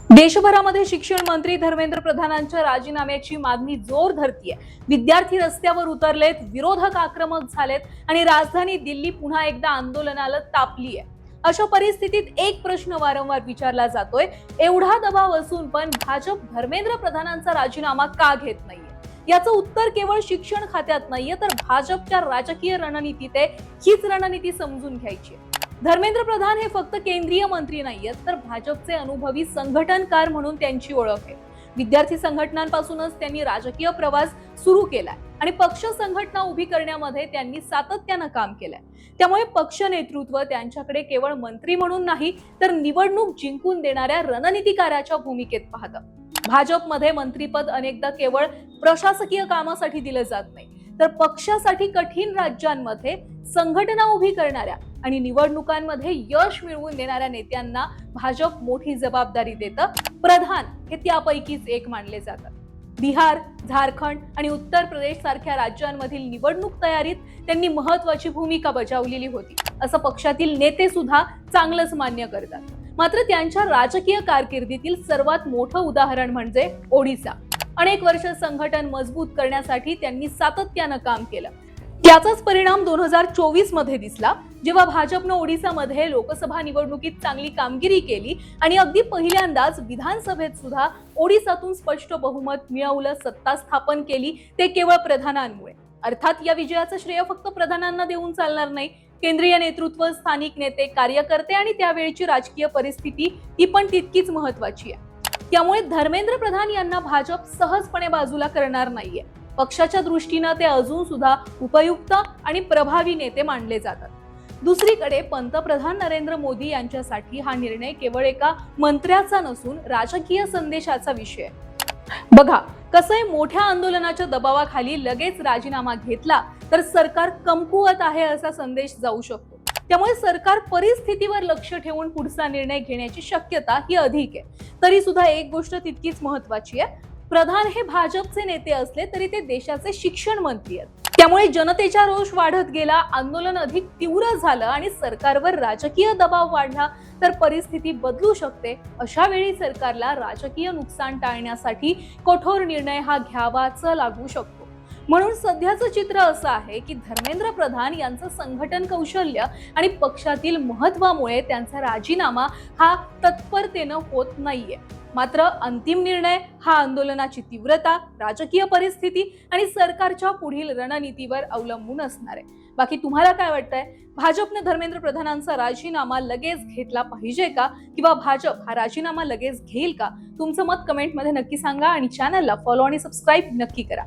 देशभरामध्ये शिक्षण मंत्री धर्मेंद्र प्रधानांच्या राजीनाम्याची मागणी जोर धरतीये। विद्यार्थी रस्त्यावर उतरलेत, विरोधक आक्रमक झालेत आणि राजधानी दिल्ली पुन्हा एकदा आंदोलनाला तापलीये। अशा परिस्थितीत एक प्रश्न वारंवार विचारला जातोय, एवढा दबाव असून पण भाजप धर्मेंद्र प्रधानांचा राजीनामा का घेत नाहीये? याचं उत्तर केवळ शिक्षण खात्यात नाहीये, तर भाजपच्या राजकीय रणनीतीत आहे। हीच रणनीती समजून घ्यायची। धर्मेंद्र प्रधान हे फक्त केंद्रीय मंत्री नाहीयेत, तर भाजपचे अनुभवी संघटनकार म्हणून त्यांची ओळख आहे। विद्यार्थी संघटनांपासूनच त्यांनी राजकीय प्रवास सुरू केलाय आणि पक्ष संघटना उभी करण्यामध्ये त्यांनी सातत्यानं काम केलंय। त्यामुळे पक्ष नेतृत्व त्यांच्याकडे केवळ मंत्री म्हणून नाही, तर निवडणूक जिंकून देणाऱ्या रणनीतिकाराच्या भूमिकेत पाहतं। भाजपमध्ये मंत्रीपद अनेकदा केवळ प्रशासकीय कामासाठी दिलं जात नाही, तर पक्षासाठी कठीण राज्यांमध्ये संघटना उभी करणाऱ्या आणि निवडणुकांमध्ये यश मिळवून देणाऱ्या नेत्यांना भाजप मोठी जबाबदारी देतं। प्रधान हे त्यापैकीच एक मानले जातात। बिहार, झारखंड आणि उत्तर प्रदेश सारख्या राज्यांमधील निवडणूक तयारीत त्यांनी महत्त्वाची भूमिका बजावलेली होती, असं पक्षातील नेते सुद्धा चांगलंच मान्य करतात। मात्र त्यांच्या राजकीय कारकिर्दीतील सर्वात मोठं उदाहरण म्हणजे ओडिशा। अनेक वर्ष संघटन मजबूत करण्यासाठी त्यांनी सातत्यानं काम केलं। त्याचाच परिणाम 2024 मध्ये दिसला, जेव्हा भाजपनं ओडिशामध्ये लोकसभा निवडणुकीत चांगली कामगिरी केली आणि अगदी पहिल्यांदाच विधानसभेत सुद्धा ओडिशातून स्पष्ट बहुमत मिळवलं, सत्ता स्थापन केली, ते केवळ प्रधानांमुळे। अर्थात या विजयाचं श्रेय फक्त प्रधानांना देऊन चालणार नाही। केंद्रीय नेतृत्व, स्थानिक नेते, कार्यकर्ते आणि त्यावेळची राजकीय परिस्थिती ही पण तितकीच महत्त्वाची आहे। त्यामुळे धर्मेंद्र प्रधान यांना भाजप सहजपणे बाजूला करणार नाहीये। पक्षाच्या दृष्टीने ते अजून सुद्धा उपयुक्त आणि प्रभावी नेते मानले जातात। दुसरीकडे पंतप्रधान नरेंद्र मोदी यांच्यासाठी हा निर्णय केवळ एका मंत्र्याचा नसून राजकीय संदेशाचा विषय आहे। बघा कसंय, मोठ्या आंदोलनाच्या दबावाखाली लगेच राजीनामा घेतला तर सरकार कमकुवत आहे असा संदेश जाऊ शकतो। त्यामुळे सरकार परिस्थितीवर लक्ष ठेवून पुढचा निर्णय घेण्याची शक्यता ही अधिक आहे। तरी सुद्धा एक गोष्ट तितकीच महत्त्वाची आहे, प्रधान हे भाजपचे नेते असले तरी ते देशाचे शिक्षण मंत्री आहेत। त्यामुळे जनतेचा रोष वाढत गेला, आंदोलन अधिक तीव्र झालं आणि सरकारवर राजकीय दबाव वाढला तर परिस्थिती बदलू शकते। अशा वेळी सरकारला राजकीय नुकसान टाळण्यासाठी कठोर निर्णय हा घ्यावाच लागू शकतो। म्हणून सध्याचं चित्र असं आहे की धर्मेंद्र प्रधान यांचं संघटन कौशल्य आणि पक्षातील महत्त्वामुळे त्यांचा राजीनामा हा तत्परतेनं होत नाहीये। मात्र अंतिम निर्णय हा आंदोलनाची तीव्रता, राजकीय परिस्थिती आणि सरकारच्या पुढील रणनीतीवर अवलंबून असणार आहे। बाकी तुम्हाला काय वाटतंय? भाजपने धर्मेंद्र प्रधानांचा राजीनामा लगेच घेतला पाहिजे का, किंवा भाजप हा राजीनामा लगेच घेईल का? तुमचं मत कमेंटमध्ये नक्की सांगा आणि चॅनलला फॉलो आणि सबस्क्राईब नक्की करा।